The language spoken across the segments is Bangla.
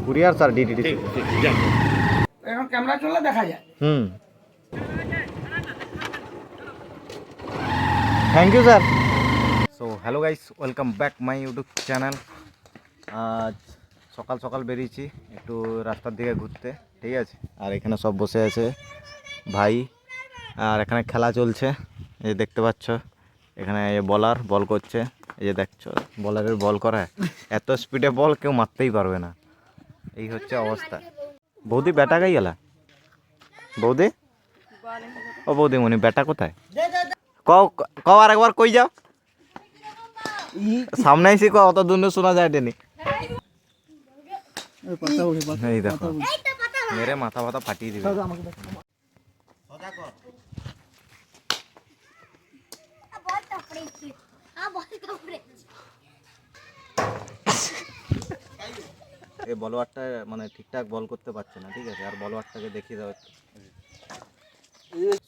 Courier sir ডিটিডি। এখন ক্যামেরা চললে দেখা যায়। Thank you sir. So hello guys, welcome back my YouTube channel. আজ সকাল সকাল বেরিয়েছি একটু রাস্তার দিকে ঘুরতে, ঠিক আছে। আর এখানে সব বসে আছে ভাই, আর এখানে খেলা চলছে, এই যে দেখতে পাচ্ছ। এখানে বলার বল করছে, এই যে দেখছো বলারের বল করা, এত স্পিডে বল কেউ মারতেই পারবে না, এই হচ্ছে অবস্থা। বৌদি ব্যাটা গাই গেলা, বৌদি ও বৌদিমণি ব্যাটা কোথায়? কও কও আর একবার কই যাও, সামনে এসে কও, অত দূরে শোনা যায় টেনি। এই দেখো মেরে মাথা ফাথা ফাটিয়ে দিবে। এই বলওয়ারটা মানে ঠিকঠাক বল করতে পারছে না, ঠিক আছে। আর বলওয়ারটাকে দেখিয়ে দাও একটু।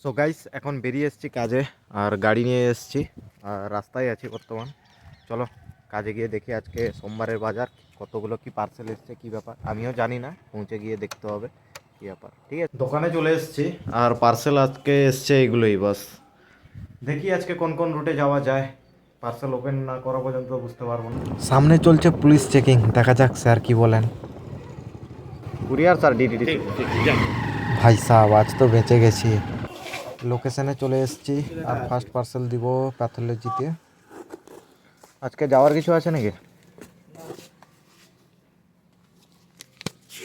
সো গাইস, এখন বেরিয়ে এসেছি কাজে, আর গাড়ি নিয়ে এসেছি, আর রাস্তায় আছি বর্তমান। চলো কাজে গিয়ে দেখি আজকে সোমবারের বাজার কতগুলো কি পার্সেল এসছে, কি ব্যাপার আমিও জানি না, পৌঁছে গিয়ে দেখতে হবে কি ব্যাপার, ঠিক আছে। দোকানে চলে এসেছি, আর পার্সেল আজকে এসছে এগুলোই বাস। দেখি আজকে কোন কোন রুটে যাওয়া যায়, পার্সেল ওপেন না করা পর্যন্ত বুঝতে পারবো না। সামনে চলছে পুলিশ চেকিং, দেখা যাক স্যার কি বলেন। Courier sir ডিটিডি। ভাই সাহেব আজ তো বেঁচে গেছি। লোকেশনে চলে এসেছি, আর ফার্স্ট পার্সেল দিব প্যাথোলজিতে। আজকে যাওয়ার কিছু আছে নাকি?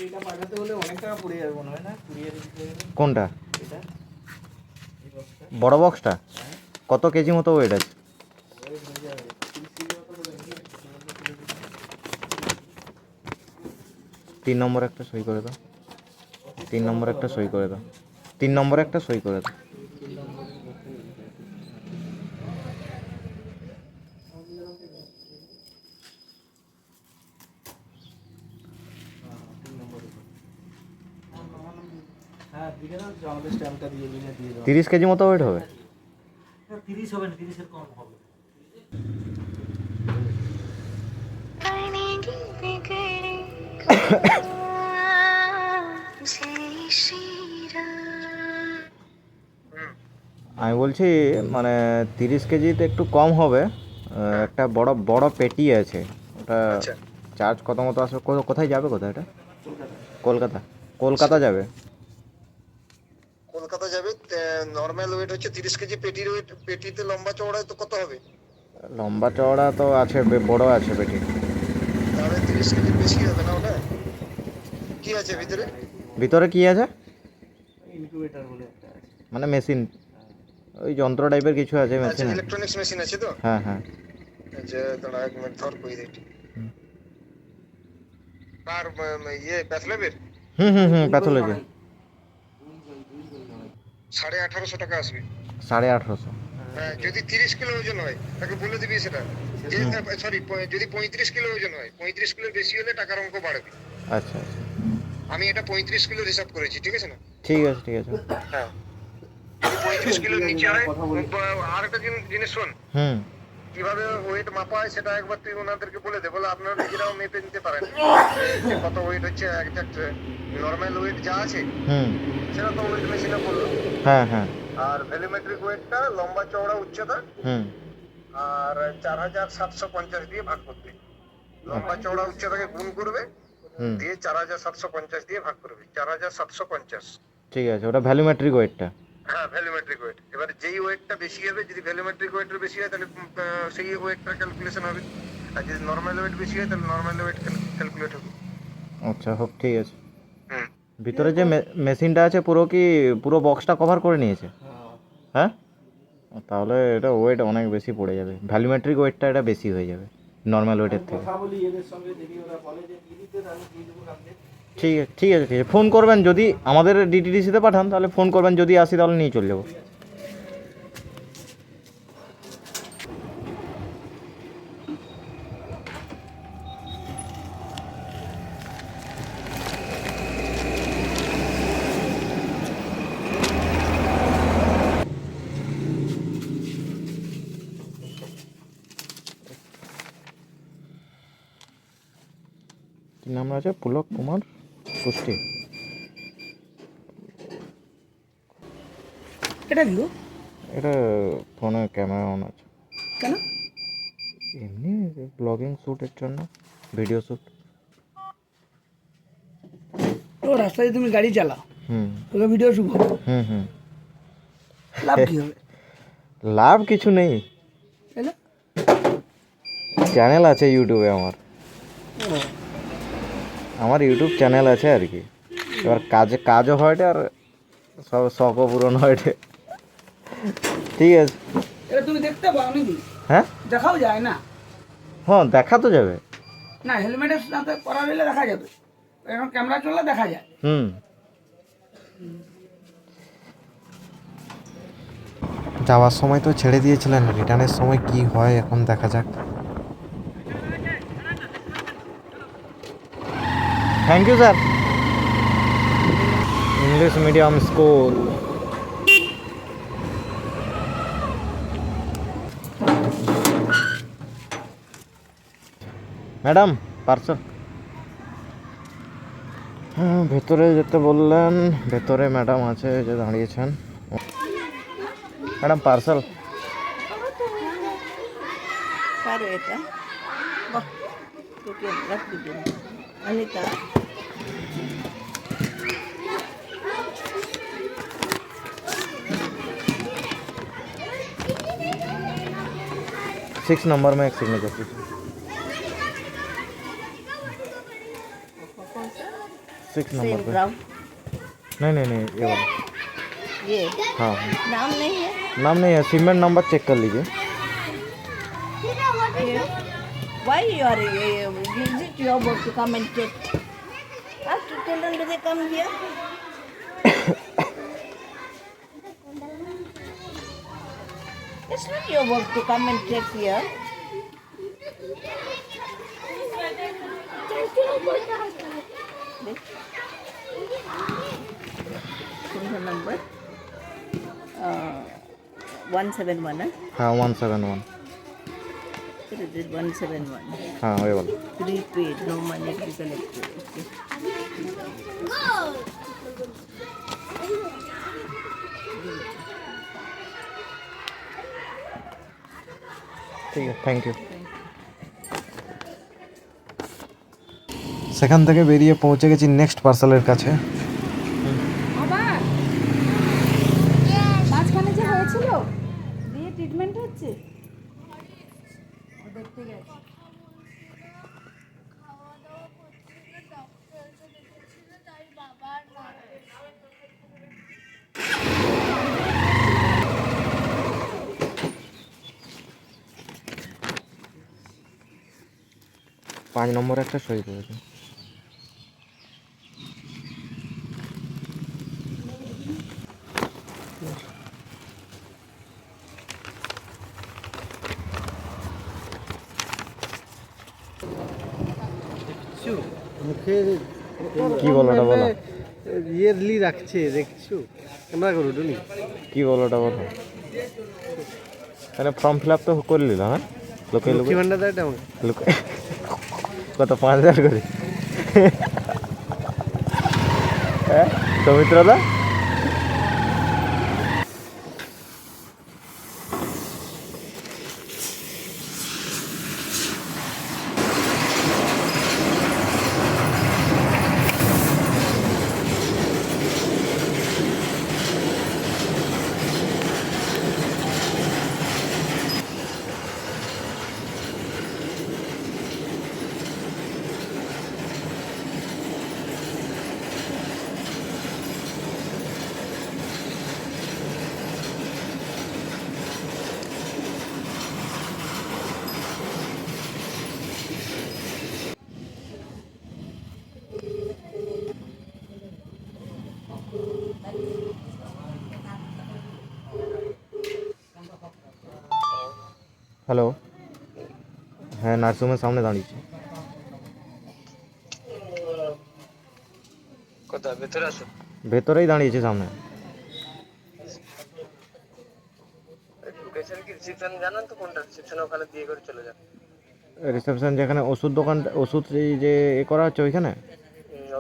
এটা পাঠাতে হলে অনেক টাকা পড়ে যাবে মনে হয় না, কুরিয়ারে দিতে হবে। কোনটা? এটা বড় বক্সটা কত কেজি মতো ওয়েট আছে? 3 নম্বর একটা সই করে দাও, 3 নম্বর একটা সই করে দাও, 3 নম্বর একটা সই করে দাও। হ্যাঁ দিকে না, আমাদের স্ট্যাম্পটা দিয়ে দিলে দিয়ে দাও। 30 কেজি মতো ওয়েট হবে। 30 হবে না, 30 এর কম হবে। আমি বলছি মানে 30 কেজিতে একটু কম হবে। একটা বড় বড় পেটি আছে, ওটা চার্জ কত মতো আসবে? কোথায় যাবে, কোথায় এটা? কলকাতা। কলকাতা যাবে। কলকাতা যাবে। নরমাল ওয়েট হচ্ছে 30 কেজি। পেটির ওয়েট, পেটিতে লম্বা চওড়া তো কত হবে? লম্বা চওড়া তো আছে, বড় আছে পেটি। তাহলে 30 কেজির বেশি হবে না ওটা? কি আছে ভিতরে? ভিতরে কি আছে? ইনকিউবেটর বলে একটা আছে, মানে মেশিন, ওই যন্ত্র টাইপের কিছু আছে, আচ্ছা মেশিন। ইলেকট্রনিক্স মেশিন আছে তো? হ্যাঁ হ্যাঁ। যে দাঁড়া এক মিনিট ধর কই দেই। আর ইয়ে প্যাথলেবের হুম প্যাথোলজি। 1850 টাকা আসবে। 1850? হ্যাঁ, যদি 30 কিলো ওজন হয় তাকে বলে দিবি সেটা। যে সরি, যদি 35 কিলো ওজন হয়, 35 কিলোর বেশি হলে টাকার অঙ্ক বাড়বে। আচ্ছা আচ্ছা, আমি এটা 35 কিলোর হিসাব করেছি, ঠিক আছে না? ঠিক আছে ঠিক আছে। হ্যাঁ, যদি 35 কিলোর নিচে হয়। আর একটা জিনিস শোন, হুম কিভাবে ওয়েট মাপা হয় সেটা একবার তুই ওনাদেরকে বলে দে, বলে আপনারা নিজেরাও মেপে নিতে পারেন যে কত ওয়েট হচ্ছে। একজাক্ট নর্মাল ওয়েট যা আছে হুম। সেটা তো ওয়েট মেশিনে বললো। হ্যাঁ হ্যাঁ। আর ভ্যালুমেট্রিক ওয়েটটা লম্বা চওড়া উচ্চতা হুম। আর 4750 দিয়ে ভাগ করবে। লম্বা চওড়া উচ্চতাকে গুণ করবে, হুম দিয়ে 4750 দিয়ে ভাগ করবে। 4750। ঠিক আছে, ওটা ভ্যালুমেট্রিক ওয়েটটা। হ্যাঁ, ভ্যালুমেট্রিক ওয়েট। এবার যেই ওয়েটটা বেশি হবে, যদি ভ্যালুমেট্রিক ওয়েটের বেশি হয় তাহলে সেই ওয়েটটা ক্যালকুলেশন হবে, আর যদি নর্মাল ওয়েট বেশি হয় তাহলে নর্মাল ওয়েট ক্যালকুলেট হবে। আচ্ছা হোক, ঠিক আছে। হুম। ভিতরে যে মেশিনটা আছে পুরো কি পুরো বক্সটা কভার করে নিয়েছে? হ্যাঁ, তাহলে এটা ওয়েট অনেক বেশি পড়ে যাবে, ভ্যালুমেট্রিক ওয়েটটা এটা বেশি হয়ে যাবে নর্মাল ওয়েটের থেকে। কথা বলি এদের সঙ্গে, যদি ওরা বলে যে দিয়ে দিতে তাহলে দিয়ে দেবো কালকে। ঠিক আছে ঠিক আছে ঠিক আছে, ফোন করবেন যদি আমাদের ডিটিডিসিতে পাঠান, তাহলে ফোন করবেন, যদি আসি তাহলে নিয়ে চলে যাবো। নাম আছে? পুলক কুমার কুষ্টি। এটা কি গো? এটা ফোনে ক্যামেরা অন আছে। কেন? এমনি ব্লগিং শ্যুটের জন্য, ভিডিও শ্যুট। তো রাস্তায় তুমি গাড়ি চালাও, হুম তোকে ভিডিও শুভ, হুম হুম। লাভ কি হবে? লাভ কিছু নেই, তাহলে চ্যানেল আছে ইউটিউবে আমার। ও, আমার ইউটিউব চ্যানেল আছে আর কি। এবার কাজও হয় আর সব শখও পূরণ হয়। ঠিক আছে। এটা তুমি দেখতে পাও নাকি? হ্যাঁ দেখাও যায় না? হ্যাঁ, দেখা তো যাবে। না, হেলমেটের সাথে পরা রইলে দেখা যাবে, এখন ক্যামেরা চললে দেখা যায়। হুম। যাওয়ার সময় তো ছেড়ে দিয়েছিলেন, রিটার্নের সময় কি হয় এখন দেখা যাক। Thank you sir. English medium school. Madam parcel. হ্যাঁ, ভেতরে যেতে বললেন। ভেতরে ম্যাডাম আছে যে দাঁড়িয়েছেন। Madam parcel. কার এটা? বাহ, তোকে রাখতে দিন। অনিতা, 6 नंबर में एक सिग्नेचर कीजिए। 6 नंबर सेम पे। ब्राउन। नहीं नहीं नहीं, ये वाला। ये हाँ, नाम नहीं है? नाम नहीं है, सीमेंट नंबर चेक कर लीजिए। Why you are? Is it your work to come and check? Ask to tell them, do they come here? It's not your work to come and check here. Phone number 171. हाँ 171। What is it? 171. हाँ वही वाला। Prepaid, no money to be collected. Okay. ঠিক আছে, থ্যাংক ইউ। সেখান থেকে বেরিয়ে পৌঁছে গেছি নেক্সট পার্সেলের কাছে। আবার মাঝখানে যে হয়েছিল দিয়ে ট্রিটমেন্ট হচ্ছে ও দেখতে গেছে। পাঁচ নম্বরে একটা সই করেছে। মুখে কি বলোটা বলো, ইয়ারলি রাখছে দেখছো, ক্যামেরা করো ডুনি। কি বলোটা বলো। তাহলে ফর্ম ফিল আপ তো করে নিল। হ্যাঁ, লোকে লক্ষ্মী ভান্ডার দেয় আমাকে। লোকে কত 5000 করে? হ্যাঁ সৌমিত্রদা। হ্যালো, হ্যাঁ নার্সিংহোমের সামনে দাঁড়িয়েছি। কোথায় ভেতরে আসো? ভেতরেই দাঁড়িয়েছি সামনে। লোকেশন কি রিসেপশন জানেন তো কোনটা? রিসেপশন ওখানে দিয়ে করে চলে যান। রিসেপশন যেখানে ওষুধ দোকান, ওষুধ এই যে এ করা হচ্ছে ওইখানে?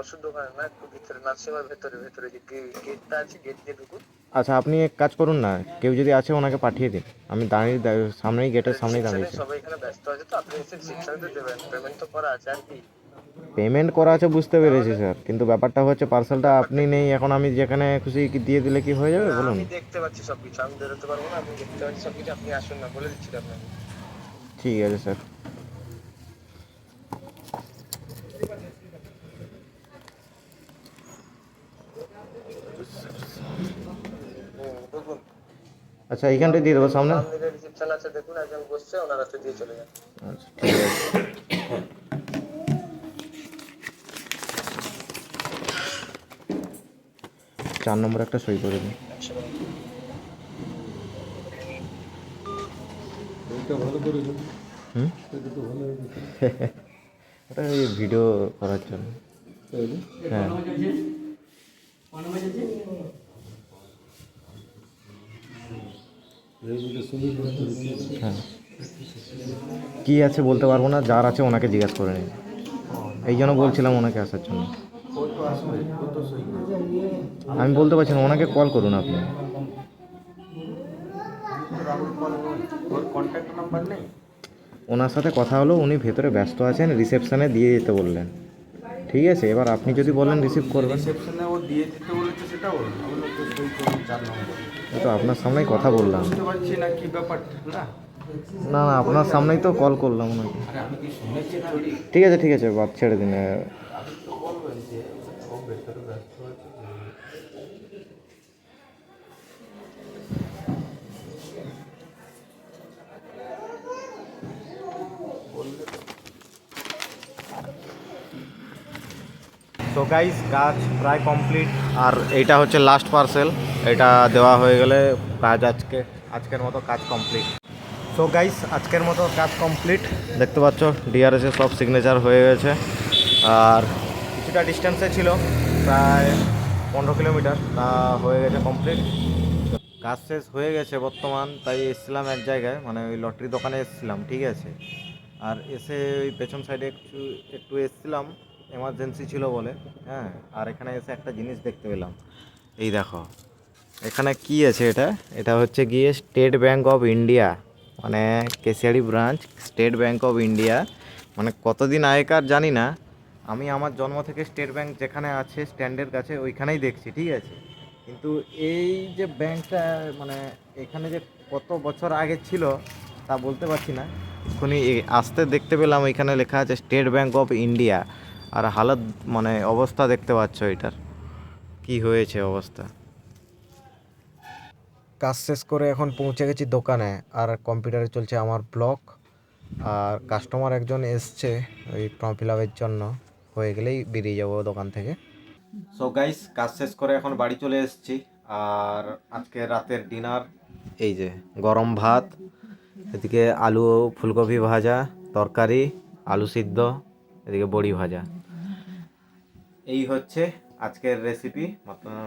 ওষুধ দোকানে না, একটু ভিতরে নার্সিংহোমের ভেতরে ভেতরে যে গেটটা আছে, গেট দিয়ে ঢুকুন। আচ্ছা আপনি এক কাজ করুন না, কেউ যদি আছে ওনাকে পাঠিয়ে দিন, আমি সামনেই, গেটের সামনেই দাঁড়িয়েছি। সবাই এখানে ব্যস্ত আছে, তো আপনি এসে রিসেপশনে তো দেবেন, পেমেন্ট তো করা আছে আর কি। পেমেন্ট করা আছে বুঝতে পেরেছি স্যার, কিন্তু ব্যাপারটা হচ্ছে পার্সেলটা আপনি নেই এখন, আমি যেখানে খুশি দিয়ে দিলে কি হয়ে যাবে বলুন? আমি দেখতে পাচ্ছি সবকিছু, আমি বেরোতে পারবো না, আমি দেখতে পাচ্ছি সবকিছু, আপনি আসুন না, বলে দিচ্ছি আপনাকে। ঠিক আছে স্যার। দেখুন আচ্ছা এইখানটায় দিয়ে দেবো সামনে? রিসেপশন আছে, দেখুন একজন বসছে, ওনার হাতে দিয়ে চলে যান। আচ্ছা ঠিক আছে। 4 নম্বরে একটা সই করে দিন। হুম ওটা ওই ভিডিও করার জন্য। হ্যাঁ হ্যাঁ কী আছে বলতে পারবো না, যার আছে ওনাকে জিজ্ঞাসা করে নিন, এই জন্য বলছিলাম ওনাকে আসার জন্য। আমি বলতে পারছি না, ওনাকে কল করুন আপনি। ওনার সাথে কথা হলো, উনি ভেতরে ব্যস্ত আছেন, রিসেপশনে দিয়ে যেতে বললেন। ঠিক আছে, এবার আপনি যদি বলেন রিসিভ করবেন। রিসেপশনে ও দিয়ে দিতে বলেছে, সেটা বলুন, আমরা তো সই করুন 4 নম্বর। এই তো আপনার সামনেই কথা বললাম। বুঝতে পারছি না কি ব্যাপারটা, না না না আপনার সামনেই তো কল করলাম ওনাকে। আরে আমি কি শুনেছি থোড়ি, ঠিক আছে বাদ ছেড়ে দিন। আপনি তো বলবেন যে ও ভেতরে ব্যস্ত আছে। তো গাইস কাজ প্রায় কমপ্লিট, আর এইটা হচ্ছে লাস্ট পার্সেল, এটা দেওয়া হয়ে গেলে কাজ আজকের মতো কাজ কমপ্লিট। সো গাইস আজকের মতো কাজ কমপ্লিট, দেখতে পাচ্ছ ডিআরএসের সব সিগনেচার হয়ে গেছে, আর কিছুটা ডিস্টেন্সে ছিল, প্রায় 15 কিলোমিটার, তা হয়ে গেছে কমপ্লিট। কাজ শেষ হয়ে গেছে বর্তমান, তাই এসেছিলাম এক জায়গায়, মানে ওই লটারি দোকানে এসেছিলাম, ঠিক আছে। আর এসে ওই পেছন সাইডে একটু এসেছিলাম, এমার্জেন্সি ছিল বলে, হ্যাঁ। আর এখানে এসে একটা জিনিস দেখতে পেলাম, এই দেখো এখানে কি আছে, এটা হচ্ছে গিয়ে স্টেট ব্যাঙ্ক অফ ইন্ডিয়া, মানে Keshiary branch state bank of India. মানে কতদিন আগেকার জানি না, আমি আমার জন্ম থেকে স্টেট ব্যাঙ্ক যেখানে আছে স্ট্যান্ডের কাছে ওইখানেই দেখছি, ঠিক আছে। কিন্তু এই যে ব্যাঙ্কটা, মানে এখানে যে কত বছর আগে ছিল তা বলতে পারছি না, এক্ষুনি আসতে দেখতে পেলাম এখানে লেখা আছে স্টেট ব্যাঙ্ক অফ ইন্ডিয়া। আর হালত, মানে অবস্থা দেখতে পাচ্ছ এটার কি হয়েছে অবস্থা। কাজ শেষ করে এখন পৌঁছে গেছি দোকানে, আর কম্পিউটারে চলছে আমার ব্লগ, আর কাস্টমার একজন এসছে ওই ফর্ম ফিল আপের জন্য, হয়ে গেলেই বেরিয়ে যাবো দোকান থেকে। সো গাইস কাজ শেষ করে এখন বাড়ি চলে এসেছি, আর আজকে রাতের ডিনার এই যে গরম ভাত, এদিকে আলু ফুলকপি ভাজা, তরকারি আলু সিদ্ধ, এদিকে বড়ি ভাজা, এই হচ্ছে আজকের রেসিপি,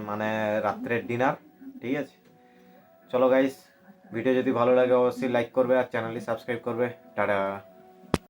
মানে রাত্রের ডিনার, ঠিক আছে। চলো গাইস, ভিডিও যদি ভালো লাগে অবশ্যই লাইক করবে আর চ্যানেলটি সাবস্ক্রাইব করবে। টাটা।